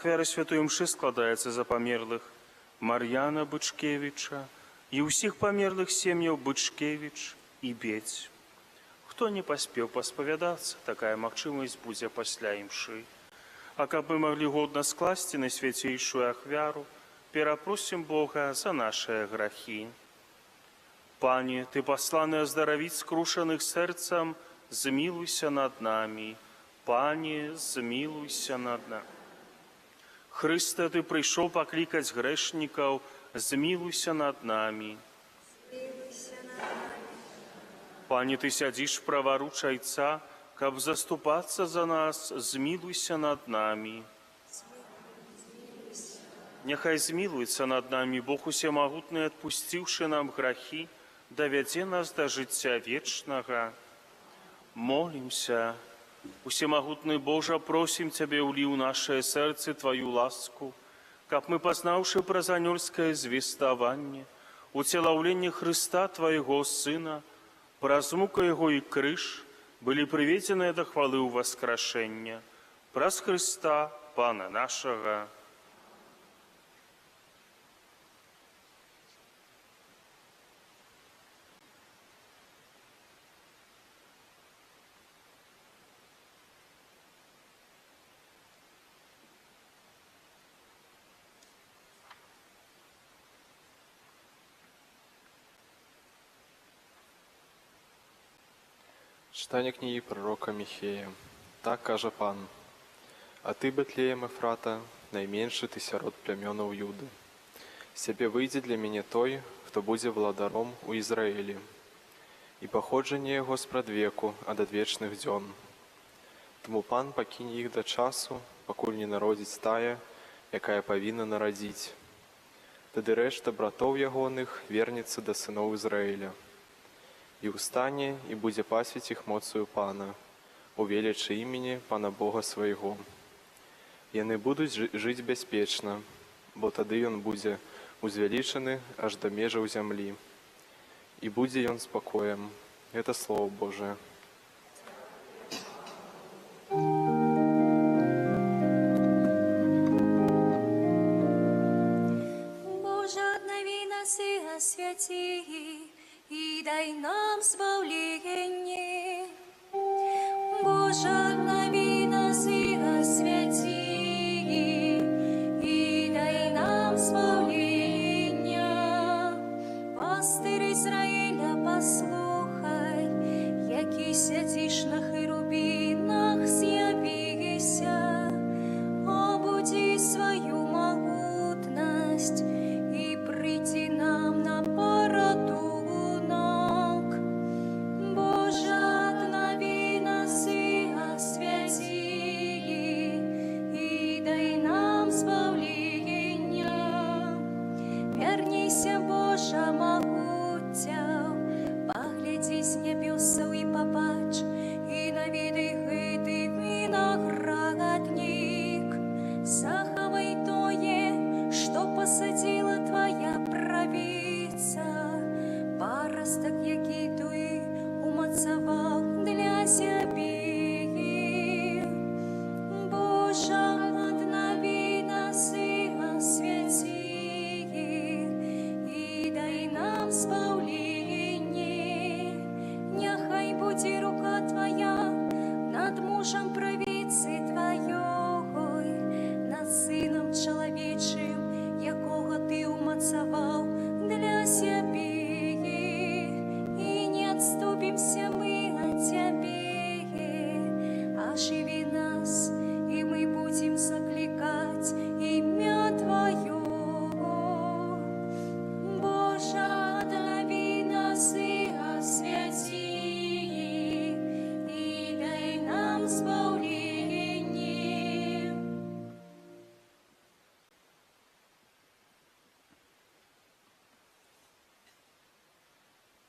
Ахвяра святой мшы складаецца за памерлых Мар'яна Бычкевіча і ўсіх памерлых сем'яў Бычкевіч і Бедзь. Хто не паспеў паспавядацца, такая магчымасць будзе пасля імшы. А каб мы маглі годна скласці на свяцейшую ахвяру, перапросім Бога за нашыя грахі. Пане, Ты пасланы аздаравіць скрушаных сэрцам, змілуйся над намі. Пане, змілуйся над намі. Хрысте, Ты прыйшоў паклікаць грэшнікаў, змілуйся над намі. Пане, Ты сядзіш праваруч Айца, каб заступацца за нас, змілуйся над намі. Няхай змілуецца над намі Бог усемагутны, адпусціўшы нам грахі, давядзе нас да жыцця вечнага. Молімся. Усемагутны Божа, просім Цябе, ўлі ў нашае сэрцы Тваю ласку, каб мы, пазнаўшы праз анёльскае звеставанне, уцелаўленне Хрыста, Твайго Сына, праз муку Яго і крыж, былі прыведзеныя да хвалы ў васкрашэння. Праз Хрыста, Пана нашага. Читание книги пророка Михея. Так кажа Пан: «А ты, Бетлеем Эфрата, найменшы ты сярод плямёнаў Юды. З цябе выйдзе для мяне той, хто будзе владаром у Ізраілі, і паходжанне яго спрадвеку ад адвечных дзён. Таму Пан пакіне іх да часу, пакуль не народзіць тая, якая павінна нарадзіць. Тады рэшта братоў ягоных вернецца да сыноў Ізраіля. І ўстане, і будзе пасвіць іх моцаю Пана, у велічы імені Пана Бога свайго. Яны будуць жыць бяспечна, бо тады ён будзе узвялічаны аж да межаў зямлі. І будзе ён спакоем». Гэта Слово Божие. Боже, обнови нас и освяти, и дай нам збавление. Боже, обнови нас и освяти, и дай нам збавление. Пастир Израиля, послухай, який сядиш на херубинах, з'явися, обуди свою могутность и приди нам на порятунок. Боже, обнови нас и освяти, и дай нам збавление. Вернися, Боже, могуця, погляди з небесаў і побач, і навідай гэты виноградник. Захавай тое, што посадила Твоя правіца, парастак, які Ты умацаваў для сябе. Боже, обнови нас и освяти, и дай нам збавление. Няхай будзе рука Твоя над мужем правіцы Твоёй, над сыном чалавечым, якога Ты умацаваў для сябе. І не адступімся мы ад Цябе, оживи нас, и мы будем закликать имя Твое. Боже, обнови нас и освяти, и дай нам збавление.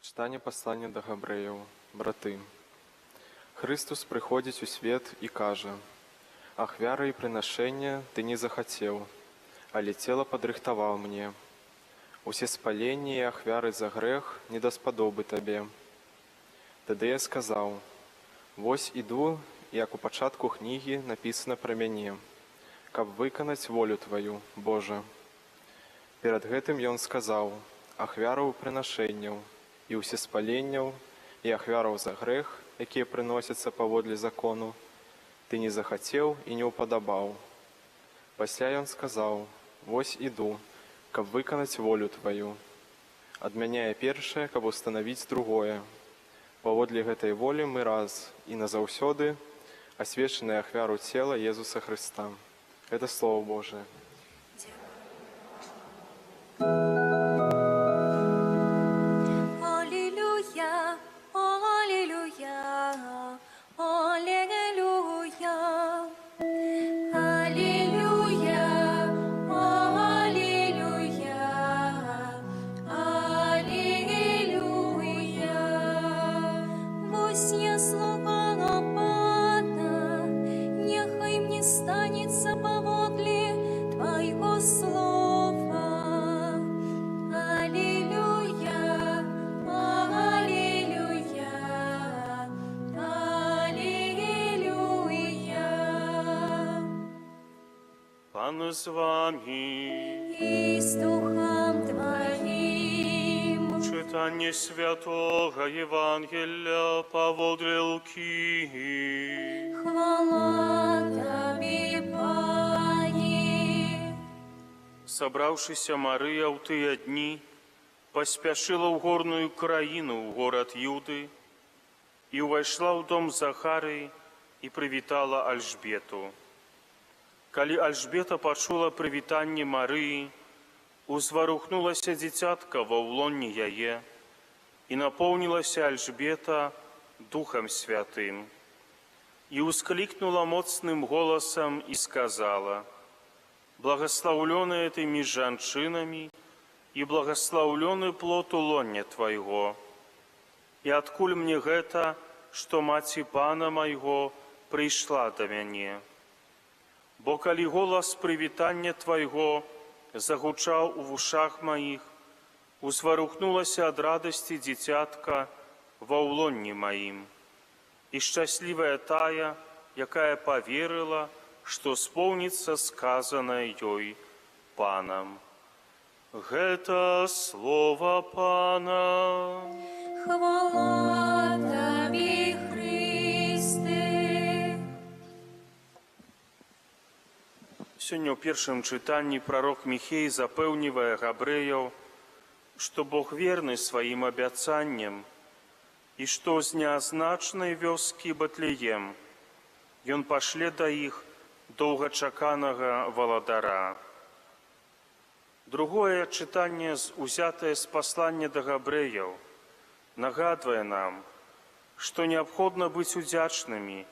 Читание послання до Габрэяў. Браты, Христос прыходзіць у свет і кажа: «Ахвяры і прынашэння ты не захацеў, але цела падрыхтаваў мне. Усе спаленні і ахвяры за грэх не даспадобы табе». Тады я сказаў: «Вось іду, як у пачатку кнігі напісана пра мяне. каб выканаць волю Тваю, Божа. Перад гэтым ён сказаў: ахвяраў прынашэнняў і ўсеспаленняў і ахвяраў за грэх, якія прыносяцца паводле закону, ты не захацеў і не ўпадабаў. Пасля ён сказаў: вось іду, каб выканаць волю Тваю. Адмяняе першае, каб устанавіць другое. Паводле гэтай волі мы раз і назаўсёды асвечаныя ахвяру цела Езуса Хрыста. Гэта Слово Божие. Аллилуйя, аллилуйя, аллилуйя. Аллилуйя, аллилуйя, аллилуйя. Вось я слуга Пана, нехай мне станется поводле Твоего слова. Аллилуйя, аллилуйя, аллилуйя. Пан з вами. И с Духом Твоим. Читание Святого Евангелия поводле Луки. Хвала Тебе, Пане. Собравшися Мария ў тыя дні, паспяшыла ў горную краіну, ў горад Юды, і ўвайшла ў дом Захарыі і прывітала Альжбету. Калі Альжбета пачула прывітанне Марыі, узварухнулася дзіцятка ва ўлонні яе, і напоўнілася Альжбета Духам Святым, і ўсклікнула моцным голасам і сказала: благословленная ты між жанчынамі, і благословлены плод улоння Твайго. І адкуль мне гэта, што маці Пана майго прыйшла да мяне? Бо калі голас прывітання Твайго загучаў у вушах маіх, узварухнулася ад радасці дзіцятка ва ўлонні маім. І шчаслівая тая, якая паверыла, што споўніцца сказанае ёй Панам. Гэта слова Пана. Хвала Тебе, Христе. Сёння ў першым чытанні прарок Міхей запэўнівае габрэяў, што Бог верны сваім абяцанням і што з неазначнай вёскі Бэтлеем ён пашле да іх доўгачаканага валадара. Другое чытанне, узятае з паслання да габрэяў, нагадвае нам, што неабходна быць удзячнымі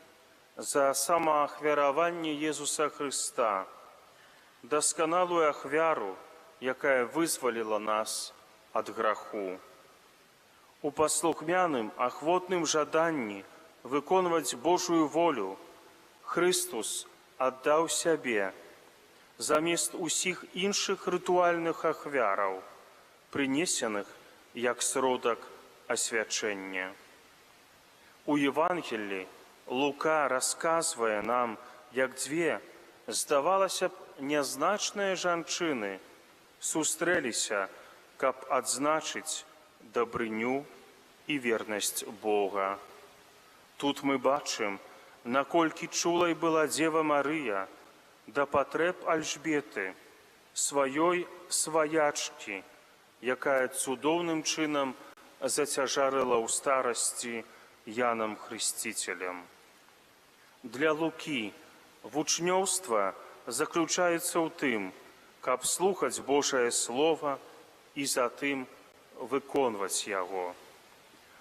за самаахвяраванне Езуса Хрыста, дасканалую ахвяру, якая вызваліла нас ад граху. У паслухмяным, ахвотным жаданні выконваць Божую волю Христус аддаў сябе замест усіх іншых рытуальных ахвяраў, прынесеных як сродак асвячэння. У Евангеллі Лука расказвае нам, як дзве, здавалася б, нязначныя жанчыны сустрэліся, каб адзначыць дабрыню і вернасць Бога. Тут мы бачым, наколькі чулай была Дзева Марыя да патрэб Альжбеты, сваёй сваячкі, якая цудоўным чынам зацяжарыла ў старасці Янам Хрысціцелем. Для Лукі вучнёўства заключаецца ў тым, каб слухаць Божае Слова і затым выконваць яго.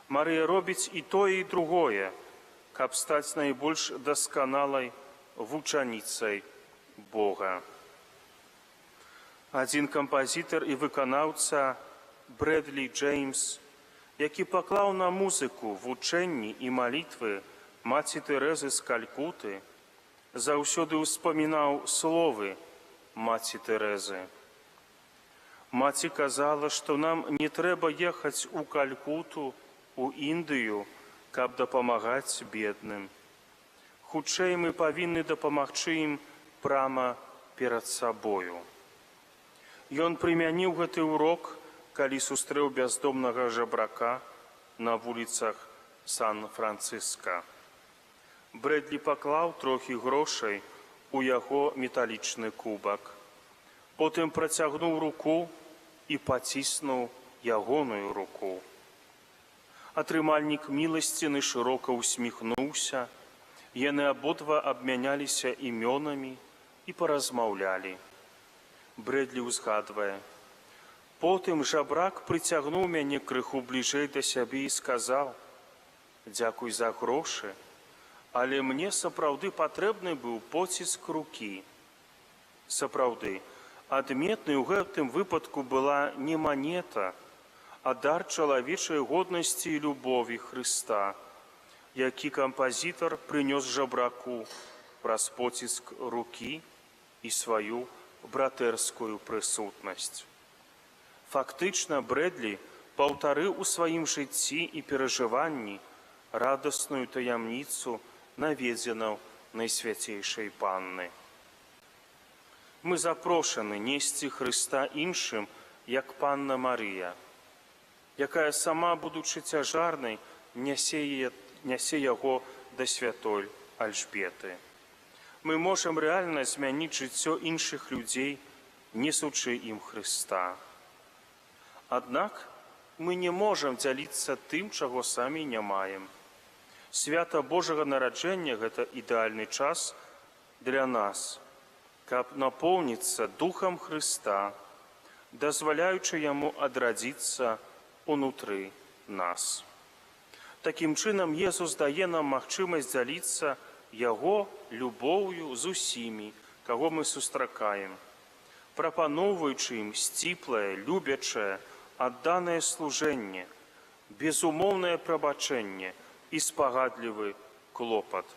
Марыя робіць і тое, і другое, каб стаць найбольш дасканалай вучаніцай Бога. Адзін кампазітар і выканаўца Брэдлі Джеймс, які паклаў на музыку вучэнні і малітвы маці Тэрэзы з Калькуты, заўсёды ўспамінаў словы маці Тэрэзы. Маці казала, што нам не трэба ехаць у Калькуту, у Індыю, каб дапамагаць бедным. Хутчэй мы павінны дапамагчы ім прама перад сабою. Ён прымяніў гэты ўрок, калі сустрэў бяздомнага жабрака на вуліцах Сан-Францыска. Брэдлі паклаў трохі грошай у яго металічны кубак. Потым працягнуў руку і паціснуў ягоную руку. Атрымальнік міласціны шырока усміхнуўся, яны абодва абмяняліся імёнамі і паразмаўлялі. Брэдлі ўзгадвае: «Потым жабрак прыцягнуў мяне крыху бліжэй да сябе і сказаў: «Дзякуй за грошы, але мне сапраўды патрэбны быў поціск рукі». Сапраўды, адметнай у гэтым выпадку была не манета, а дар чалавечай годнасці і любові Хрыста, які кампазітар прынёс жабраку праз поціск рукі і сваю братэрскую прысутнасць. Фактычна, Брэдлі паўтарыў у сваім жыцці і перажыванні радасную таямніцу наведзенаў Найсвяцейшай Панны. Мы запрошаны несці Хрыста іншым, як Панна Марыя, якая сама, будучы цяжарнай, нясе яго да святой Альжбеты. Мы можам рэальна змяніць жыццё іншых людзей, несучы ім Хрыста. Аднак мы не можам дзяліцца тым, чаго самі не маем. Свята Божага нараджэння – гэта ідэальны час для нас, каб напоўніцца Духам Хрыста, дазваляючы яму адрадзіцца унутры нас. Такім чынам, Езус дае нам магчымасць дзяліцца яго любоўю з усімі, каго мы сустракаем, прапаноўваючы ім сціплае, любячае, адданае служэнне, безумоўнае прабачэнне і спагадлівы клопат.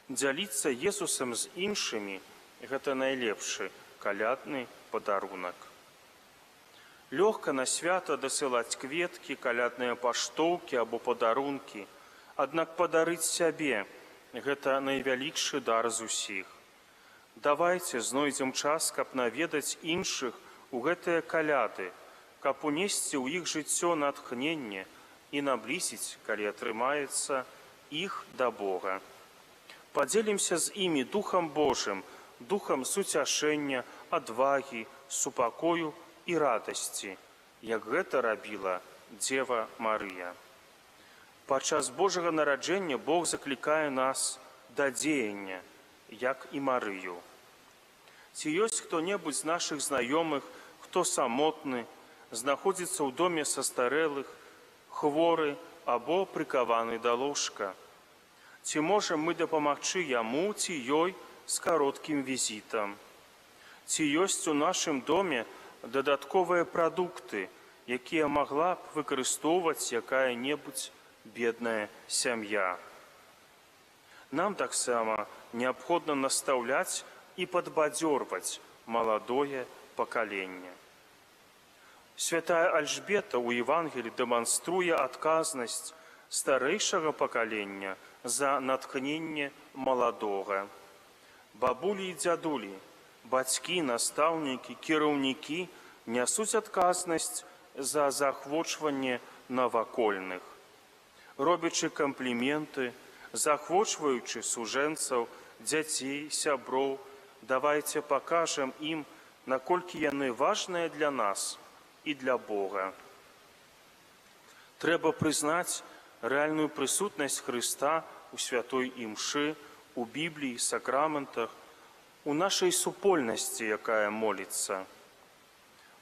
Дзяліцца Езусам з іншымі – гэта найлепшы калядны падарунак. Лёгка на свята дасылаць кветкі, калядныя паштоўкі або падарункі, аднак падарыць сябе – гэта найвялікшы дар з усіх. Давайце знойдзем час, каб наведаць іншых у гэтыя каляды, каб унесці ў іх жыццё натхненне і наблізіць, калі атрымаецца, іх да Бога. Падзелімся з імі Духам Божым, духам суцяшэння, адвагі, супакою і радасці, як гэта рабіла Дзева Марыя. Падчас Божага нараджэння Бог заклікае нас да дзеяння, як і Марыю. Ці ёсць хто-небудзь з нашых знаёмых, хто самотны, знаходзіцца ў доме састарэлых, хворы або прыкаваны да ложка? Ці можам мы дапамагчы яму ці ёй з кароткім візітам? Ці ёсць у нашым доме дадатковыя прадукты, якія магла б выкарыстоўваць якая-небудзь бедная сям'я? Нам таксама неабходна настаўляць і падбадзёрваць маладое пакаленне. Святая Альжбета ў Евангелі дэманструе адказнасць старэйшага пакалення за натхненне маладога. Бабулі і дзядулі, бацькі, настаўнікі, кіраўнікі нясуць адказнасць за заахвочванне навакольных. Робячы кампліменты, заахвочваючы сужэнцаў, дзяцей, сяброў, давайце пакажам ім, наколькі яны важныя для нас і для Бога. Трэба прызнаць рэальную прысутнасць Хрыста у святой імшы, у Бібліі, сакраментах, у нашай супольнасці, якая моліцца.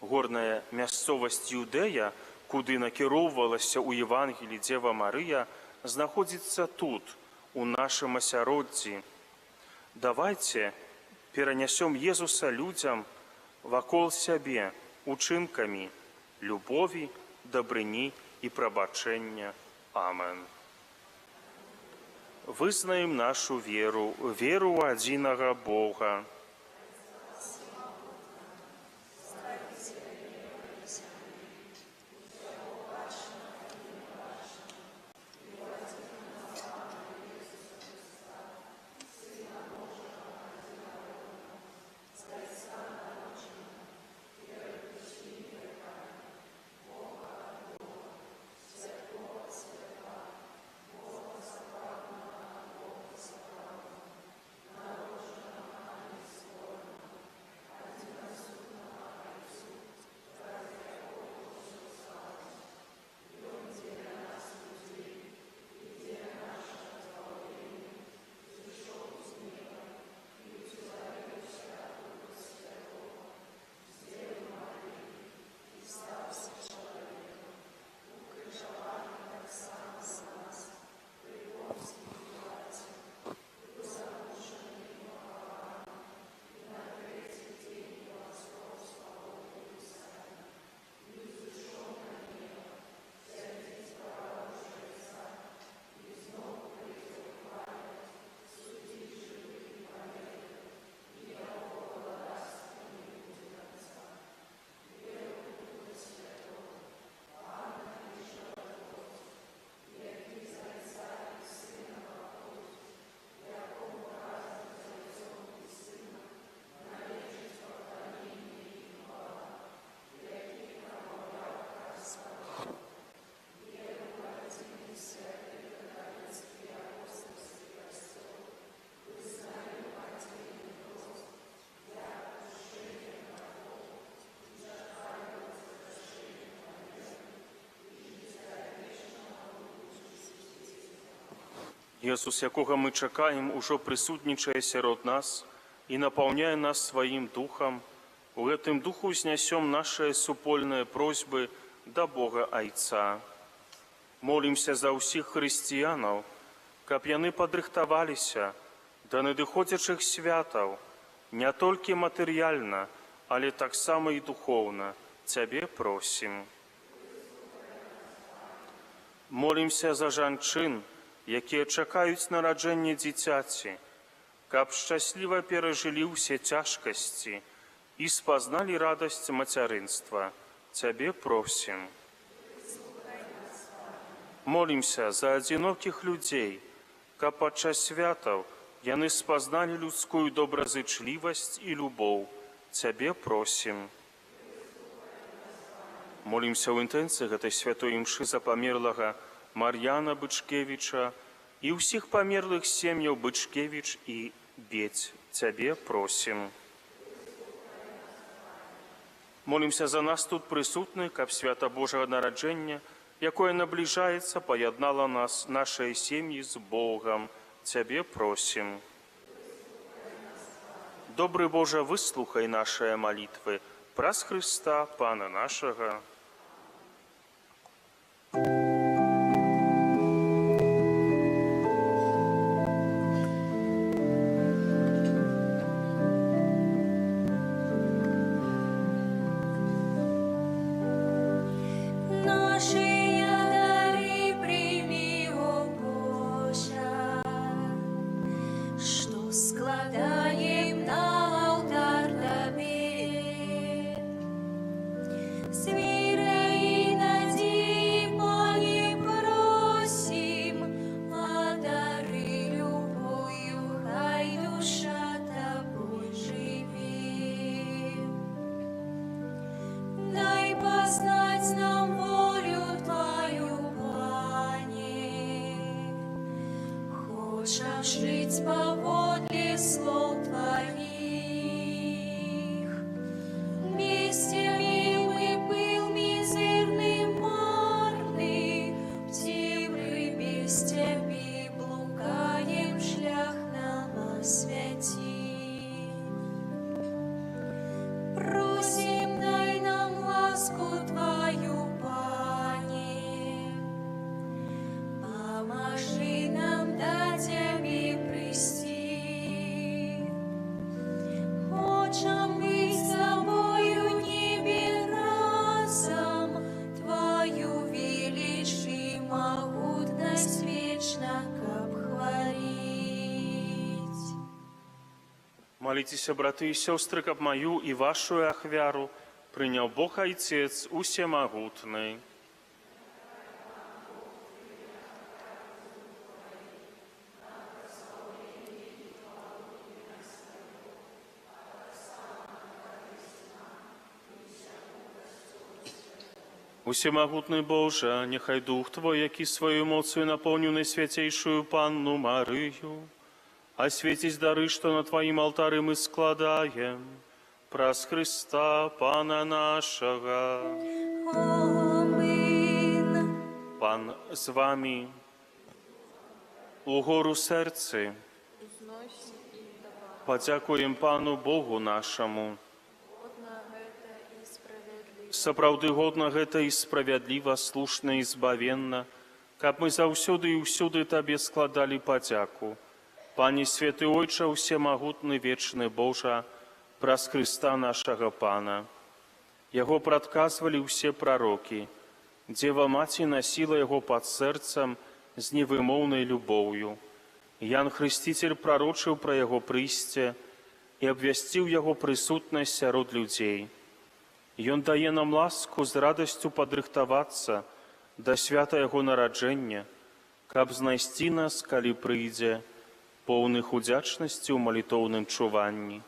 Горная мясцовасць Юдэя, куды накіроўвалася ў Евангелі Дзева Марыя, знаходзіцца тут, у нашым асяроддзі. Давайце перанясём Езуса людзям вакол сябе учынкамі любові, дабрыні і прабачэння. Амен. Вызнаем нашу веру, веру ў адзінага Бога. Ісус, якого ми чекаємо, уже присутнічає серед нас і наповняє нас своїм духом. У гэтым духу знесем наши супольные просьбы до Бога Айца. Молимся за ўсіх хрысціянаў, каб яны падрыхтаваліся да надыходзячых святаў, не толькі матэрыяльна, але таксама і духоўна. Цябе просім. Молимся за жанчын, якія чакаюць нараджэння дзіцяці, каб шчасліва перажылі ўсе цяжкасці і спазналі радасць мацярынства. Цябе просім. Молимся за адзінокіх людзей, каб падчас святаў яны спазналі людскую добразычлівасць і любоў. Цябе просім. Молимся ў інтэнцыі гэтай святой імшы за памерлага Мар'яна Бычкевіча і ўсіх памерлых сем'яў Бычкевіч і Бедзь. Цябе просім. Молимся за нас тут прысутных, каб свята Божага нараджэння, якое набліжаецца, паяднала нас, нашыя сем'і з Богам. Цябе просім. Добры Божа, выслухай нашыя малітвы праз Хрыста, Пана нашага. Складаем на алтарь Тебе. С верой и надеждой, Пане, просим, одари любовью, хай душа Тобой живет. Дай познать нам волю Твою, Пане. Хочем жить поводле слов Твоих. Вместе мы был мизерным, марный, в темры без Тебя блукаем, шлях нам освети. Просим, дай нам ласку Твою, Пане. Поможи нам до Тебе прийти. Хочем быть с Тобою небе разом, Твою величи могутность вечно обхвалить. Молитеся, браты і сёстры, каб маю і вашу ахвяру прыняў Бог Айцец усемагутны. Усемагутны Божа, няхай Дух Твой, які сваёй моцаю напоўніў найсвяцейшую Панну Марыю, асвеціць дары, што на Тваім алтары мы складаем, праз Хрыста, Пана нашага. Амин. Пан з вами. Угору серцы. Падзякуем Пану Богу нашаму. Сапраўды годна гэта і справядліва, слушна і збавенна, каб мы заўсёды і ўсюды Табе складалі падзяку. Пане Светы Ойча, усемагутны вечны Божа, праз Хрыста нашага Пана. Яго прадказвалі ўсе прарокі. Дзева Маці насіла яго пад сэрцам з невымоўнай любоўю. Ян Хрысціцель прарочыў пра яго прыйсце і абвясціў яго прысутнасць сярод людзей. Ён дае нам ласку з радасцю падрыхтавацца да свята яго нараджэння, каб знайсці нас, калі прыйдзе, поўных удзячнасці ў малітоўным чуванні.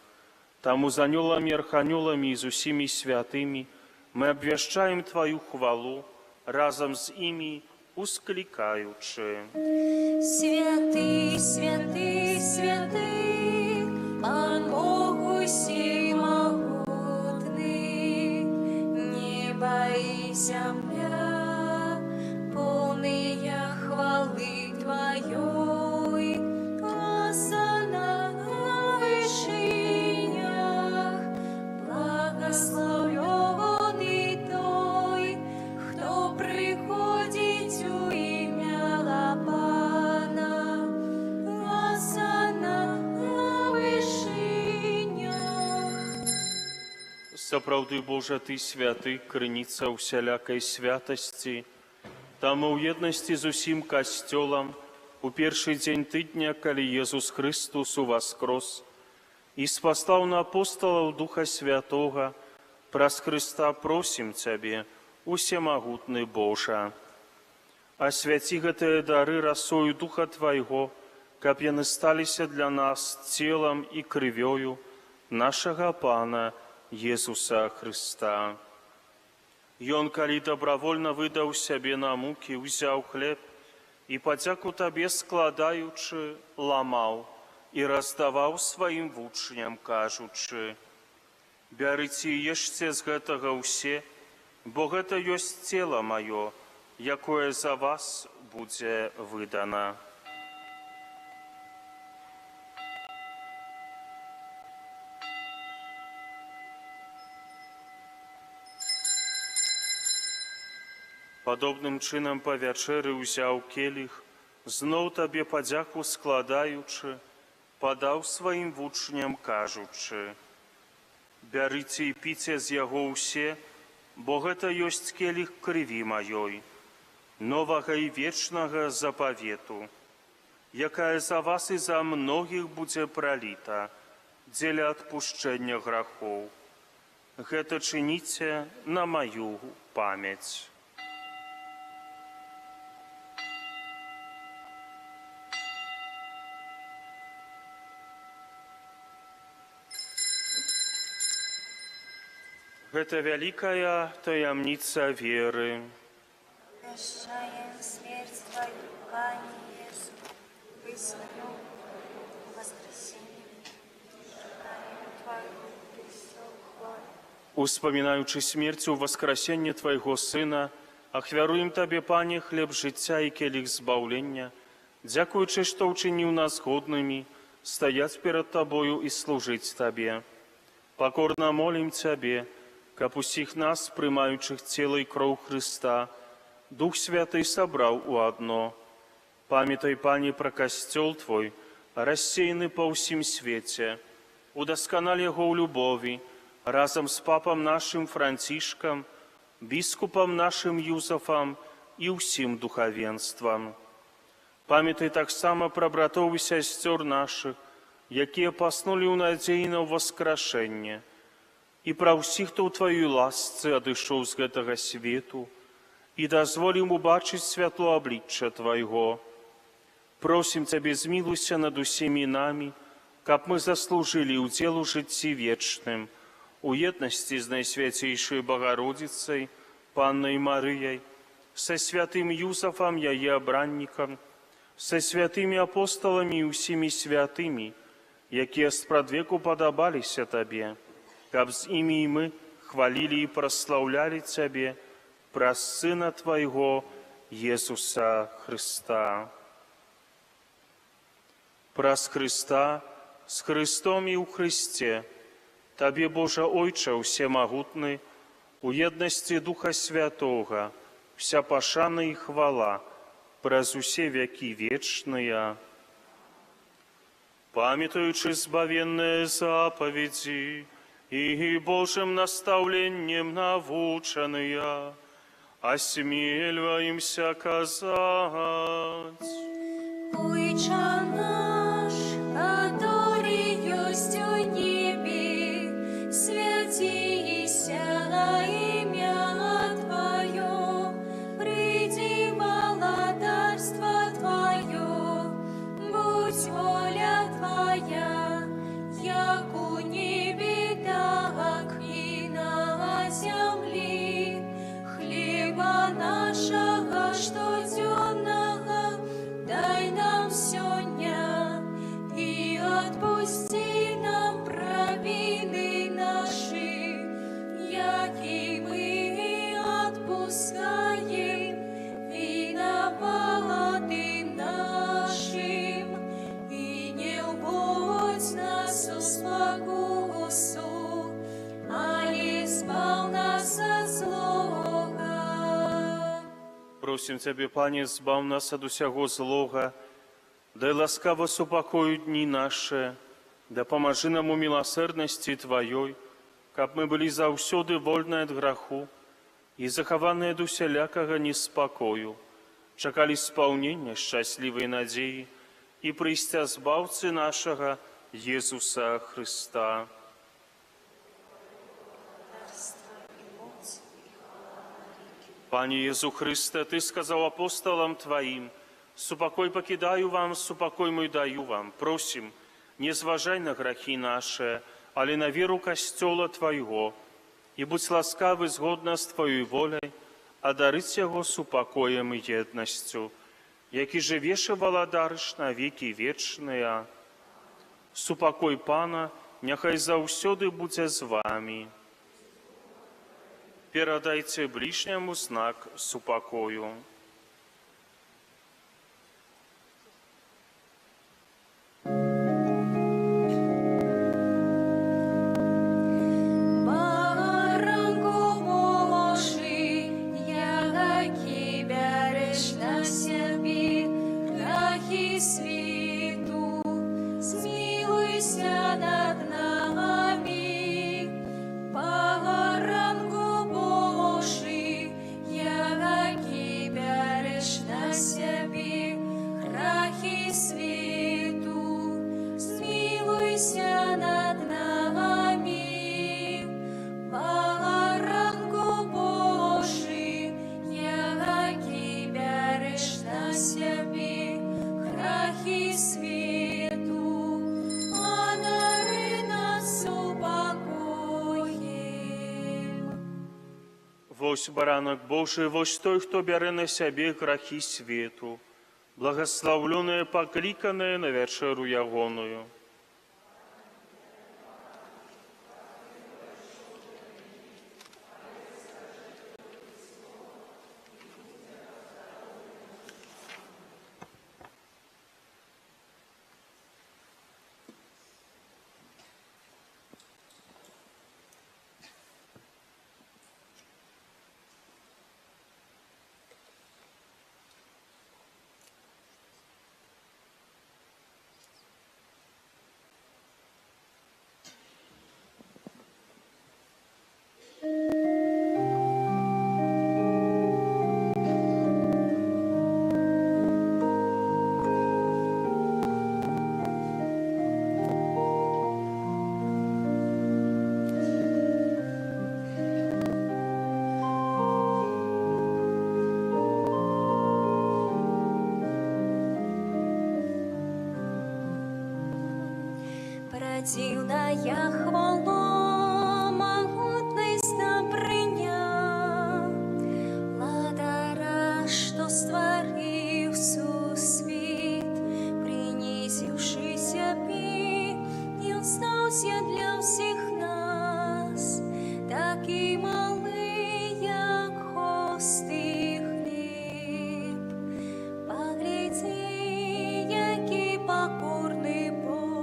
Таму з анёламі, арханёламі і з усімі святымі мы абвяшчаем Тваю хвалу, разам з імі усклікаючы. Святый, святый, святый, Пан Бог усемогутный, небо и земля, полные хвалы Твоей. Сапраўды, Божа, Ты святы, крыніца ўсялякай святасці. Таму ў еднасці з усім касцёлам у першы дзень тыдня, калі Езус Христус уваскрос і спаслаў на апосталаў Духа Святога, праз Христа просім Цябе, усемагутны Божа. Асвяці гэтыя дары расою Духа Твайго, каб яны сталіся для нас целам і крывёю нашага Пана Езуса Христа. Ён, калі добравольна выдаў сябе на мукі, узяў хлеб і, падзяку Табе складаючы, ламаў і раздаваў сваім вучням, кажучы: «Бярыце і ешце з гэтага ўсе, бо гэта ёсць цела маё, якое за вас будзе выдана». Падобным чынам па вячэры ўзяў келіх, зноў Табе падзяку складаючы, падаў сваім вучням, кажучы: «Бярыце і піце з яго ўсе, бо гэта ёсць келіх крыві маёй, новага і вечнага запавету, якая за вас і за многіх будзе праліта дзеля адпушчэння грахоў. Гэта чыніце на маю памяць». Гэта вялікая таямніца веры. Прощаем смерть Твою, Пане Иисус, высону воскресенье, ожидаем Твою присел хвалу. Успамінаючы смерць у воскресенне Твайго Сына, ахвяруем Табе, Пане, хлеб жыцця і келіх збаўлення, дзякуючы, што ўчыніў нас годнымі стаяць перад Табою і служыць Табе. Пакорна молім Цябе, каб усіх нас, прымаючых цела і кроў Христа, Дух Святы сабраў у адно. Памятай, Пане, пра касцёл Твой, рассеяны па ўсім свеце, удасканал яго ў любові, разам з папам нашым Францішкам, біскупам нашым Юзафам і ўсім духавенствам. Памятай таксама пра братоў і сясцёр нашых, якія паснулі ў надзеі на ўваскрашэнне, і пра ўсіх, хто ў Тваёй ласцы адышоў з гэтага свету, і дазволім убачыць святло аблічча Твайго. Просім Цябе, змілуйся над усімі намі, каб мы заслужылі ўдзел у жыцці вечным, у еднасці з Найсвяцейшай Багародзіцай, Паннай Марыяй, са святым Юзафам, яе абраннікам, са святымі апосталамі і ўсімі святымі, якія спрадвеку падабаліся Табе, каб з імі і мы хвалілі і праслаўлялі Цябе праз Сына Твайго, Езуса Христа. Праз Христа, з Христом і ў Христе, Табе, Божа Ойча, усемагутны, у еднасці Духа Святога, вся пашана і хвала праз усе вякі вечныя. Памятаючы збавенныя запаведзі і Божым настаўленнем навучаныя, асмельваемся казаць: Ойча наш, который есть у небе, святися имя Твое, приди володарство Твое, будь воля Твоя, як у небе, так и на земле. Хлеба нашего штоденного дай нам сёння, и отпусти нам провины наши, яки мы отпускаем виноватым нашим, и не уводь нас в спокусу, али избав нас от злого. Просім Цябе, Пане, збаў нас ад усяго злога, дай ласкава супакою дні наše, дапамажы нам у міласэрнасці Тваёй, каб мы былі заўсёды вольныя ад граху і захаваныя ад усялякага неспакою, чакалі спаўнення шчаслівай надзеі і прыйсця збаўцы нашага Езуса Христа. Пане Езу Христе, Ты сказаў апостолам Тваім: «Супакой пакідаю вам, супакой мой даю вам». Просім, не зважай на грахі наsze, але на веру Касцёла Твайго, і будь ласкавы згодна з Твоёй воляй адарыць яго супакоем і еднасцю, які жывеш і валадарыш на векі вечныя. Супакой Пана няхай заўсёды будзе з вамі. Перадайце ближняму знак супакою. Вось баранак Божий, вось той, хто бярэ на сябе грахі свету, благословленыя, пакліканыя на вячэру ягоную. Противная хвала могутность принял, владара, что створил сусвет, принизившийся пи, и он стался для всех нас, так и малый, як хостый хлеб. Погляди, який покорний Бог.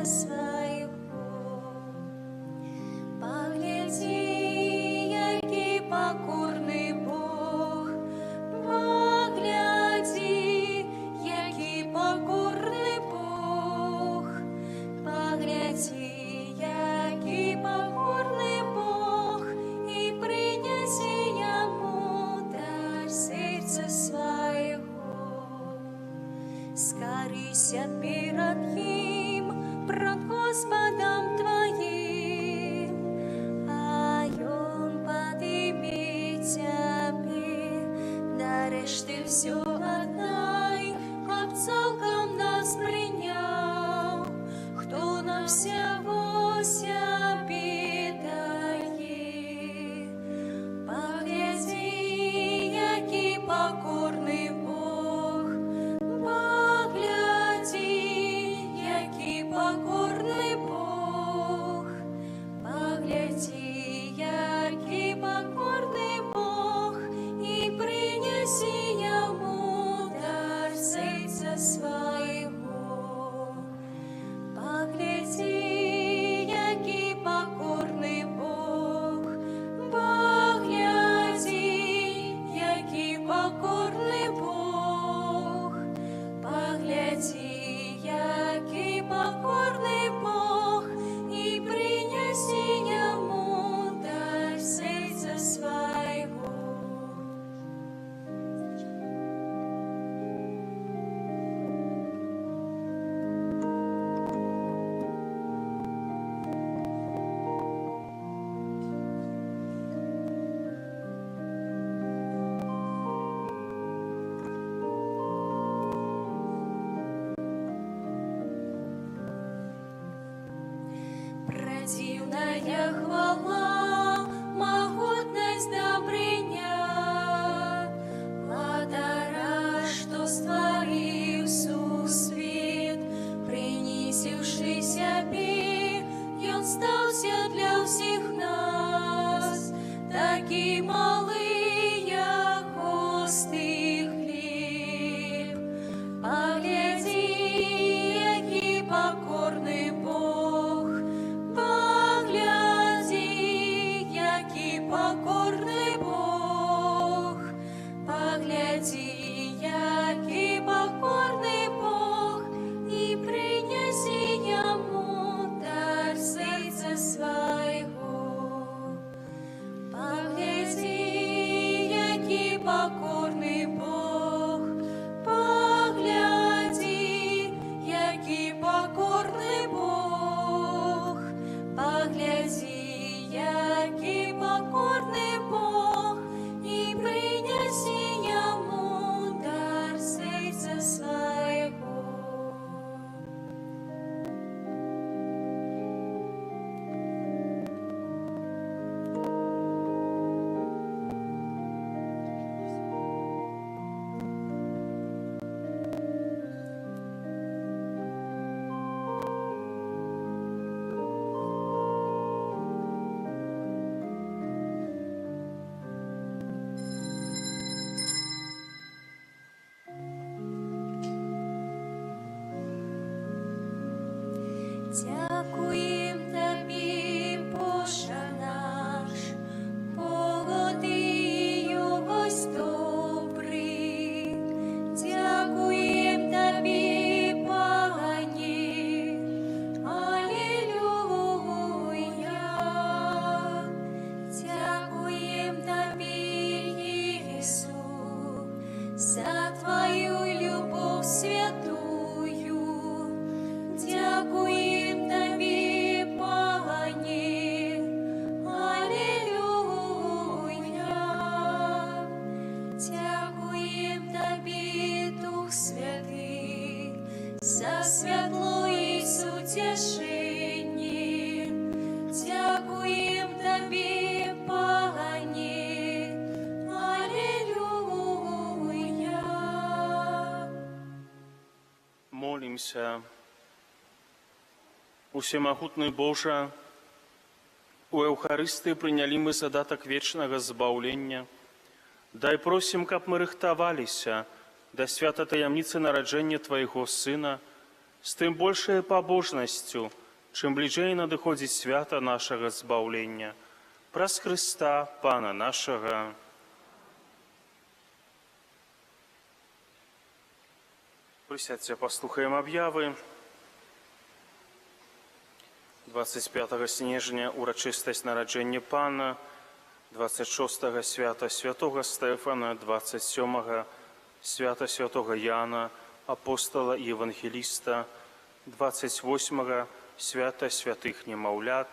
Свою Вечная хвала, могутность добрыня, владара, что створил сусвет, принесивший себе, он стался для всех нас, таки малый, як гостий хліб. Погляди, який покорний Бог, погляди, який покорний Бог, погляди, який покорний Бог, і приняси йому дар серця свого. Погляди, який покорний Бог, погляди, який покорний Бог, погляди, який покорний Бог, і приняси йому дар серця свого. Дякуєм тобі, Боже наш, Бо ти єгось добрий. Дякуєм тобі, Пані, Алілюя. Дякуєм тобі, Ісус, за твою любов святую. Дякуєм тобі, Пані, Алілюя. Дякуєм тобі, Дух Святий, за світло і утішення. Дякуєм тобі, Пані, Алілюя. Молимся. Усемагутны Божа, у Эўхарыстыі прынялі мы задатак вечнага збаўлення. Дай просім, каб мы рыхтаваліся да свята таямніцы нараджэння Твайго Сына з тым большай пабожнасцю, чым бліжэй надыходзіць свята нашага збаўлення. Праз Хрыста, Пана нашага. Прысядзьце, паслухаем аб'явы. 25 снежня урачыстасць нараджэння Пана, 26 свята святога Стэфана, 27 свята святога Яна, апостала і евангеліста, 28 свята святых немаўлят,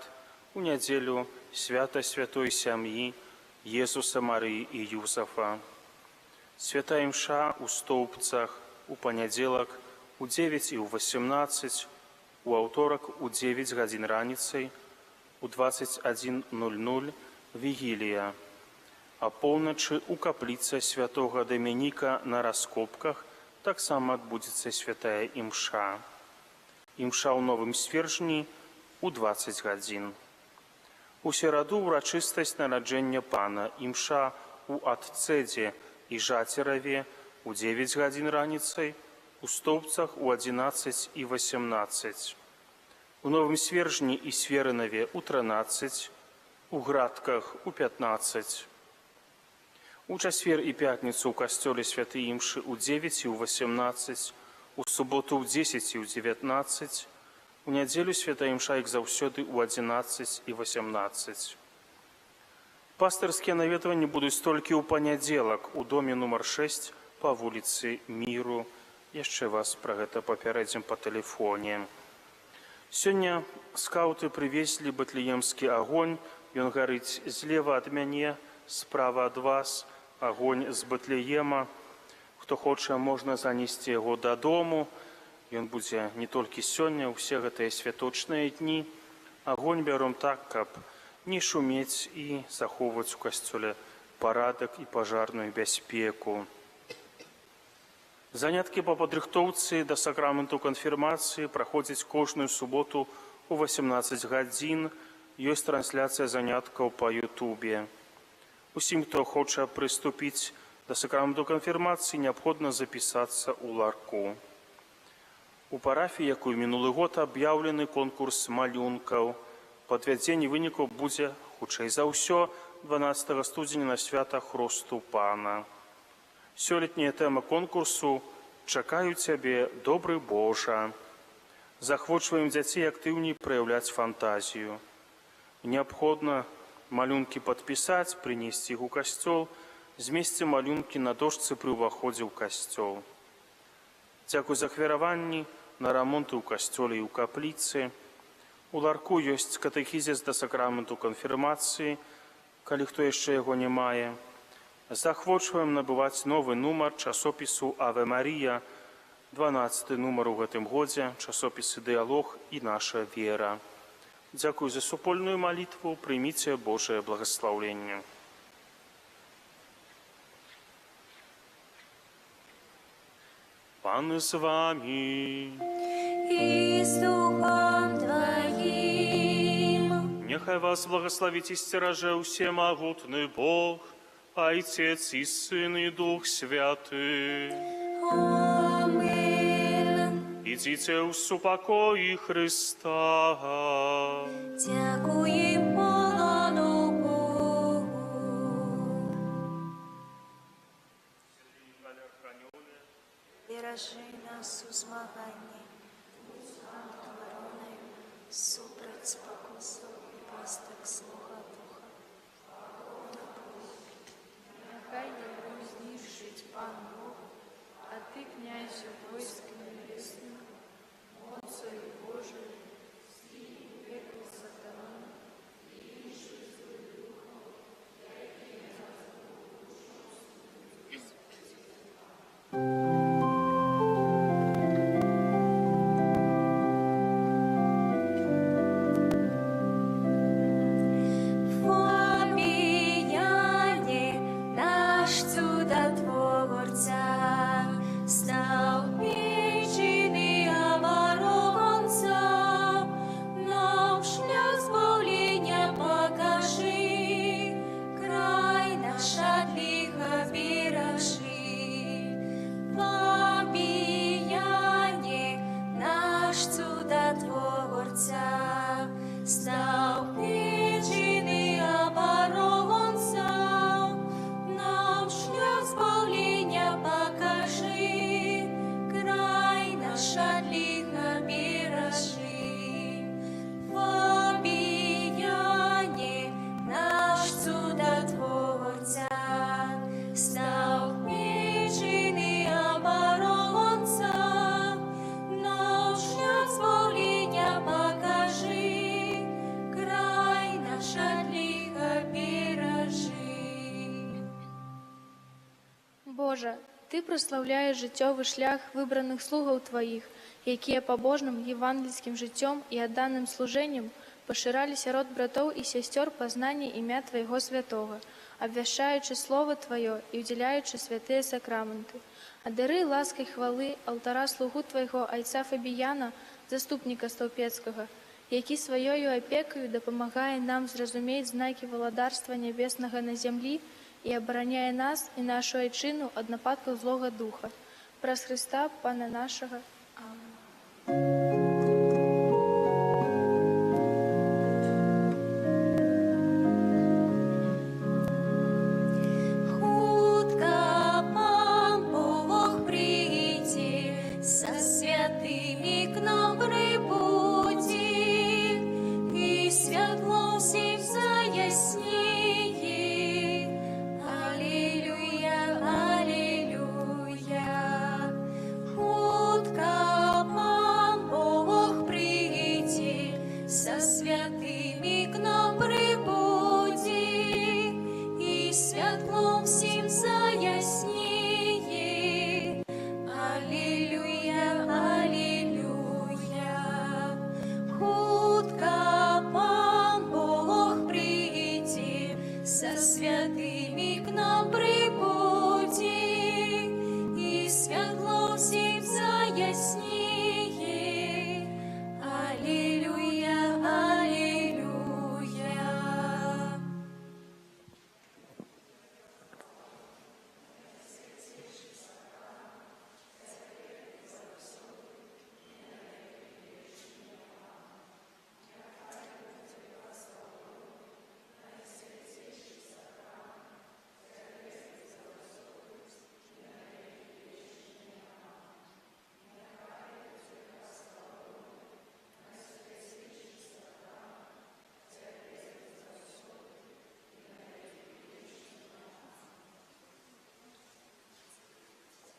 у нядзелю свята святой сям'і Езуса, Марыі і Юзафа. Святая імша у Стоўбцах, у панядзелак у 9 і ў 18, у аўторак у 9 гадзін раніцай, у 21:00 вігілія. А поўначы у капліцы святога Дамініка на раскопках таксама адбудзецца святая імша. Імша ў Новым Свержні у 20 гадзін. У сераду ўрачыстасць нараджэння Пана, імша у Атцэдзе і Жацераве у 9 гадзін раніцай, у Стоўбцах у 11 і 18. У Новым Свержні і Сверынаве у 13, у Градках у 15. У чацвер і пятніцу ў касцёле святой імшы у 9 і ў 18, у суботу ў 10 і ў 19, у нядзелю святая імша, як заўсёды, у 11 і 18. Пастырскія наведванні будуць толькі ў панядзелак у доме нумар 6 па вуліцы Міру. Яшчэ вас пра гэта папярэдзім па тэлефоне. Сёння скаўты прывезлі батлеемскі агонь. Ён гарыць злева ад мяне, справа ад вас. Агонь з Батлеема. Хто хоча, можна занесці яго дадому. Ён будзе не толькі сёння, усе гэтыя святочныя дні, Агонь бяром так, каб не шумець і захоўваць у касцёле парадак і пажарную бяспеку. Заняткі па падрыхтоўцы да сакраменту канфірмацыі праходзяць кожную суботу у 18 гадзін. Ёсць трансляцыя заняткаў па Ютубе. Усім, хто хоча прыступіць да сакраменту канфірмацыі, неабходна запісацца ў ларку. У парафіі, як і ў мінулы год, аб'яўлены конкурс малюнкаў. Падвядзенне вынікаў будзе, хутчэй за ўсё, 12 студзеня на свята Хросту Пана. Сёлетняя тэма конкурсу «Чакаю цябе, добры Божа». Захвочваем дзяцей актыўней праяўляць фантазію. Неабходна малюнкі падпісаць, прынесці іх у касцёл, змесці малюнкі на дошцы пры ўваходзе ў касцёл. Дзякуй за ахвяраванні на рамонты ў касцёле і ў капліцы. У ларку ёсць катэхізіс да сакраменту канфірмацыі, калі хто яшчэ яго не мае. Захвочваем набываць новы нумар часопісу «Аве Марія», 12 нумар у гэтым годзе, часопісы «Дыялог» і «Наша вера». Дзякуй за супольную малітву, прыміце Божае благаслаўленне. Пан з вамі. И с Духом Твоим. Нехай вас благословить и стероже всемогутный Бог, Отец и Сын и Дух Святый. Аминь. Идите в супокой Христа. Дякуем Пану Богу. Бережи нас у змаганні, обороною, супроть спокусу і постак слуга Духа. Нехай його знищить Пан Бог, а ти, князю войск небесних, Отцею Божою, стій пекло сатану, Фоміяне, наш чудотворця, став печений оборонця, нам шлях збавлення покажи, край наш от лиха бережи. Фоміяне, наш чудотворця, став печений оборонця, нам шлях збавлення покажи, край наш от лиха бережи. Фоміяне, наш чудотворця, став печений оборонця, нам шлях збавлення покажи, край наш от лиха бережи. Боже, Ти прославляєш життєвий шлях вибраних слугаў Твоїх, якія пабожным євангельскім жыццём і адданым служэннем пашыралі сярод братоў і сясцёр пазнанне імя Твайго святога, абвяшчаючы Слово Твоё і удзяляючы святыя сакраменты. Адары ласкай хвалы алтара слугу Твайго айца Фабіяна, заступніка стаўпецкага, які сваёю апекаю дапамагае нам зразумець знакі валадарства нябеснага на зямлі і абараняе нас і нашу айчыну ад нападкаў злога духа. Праз Христа, Пана нашага,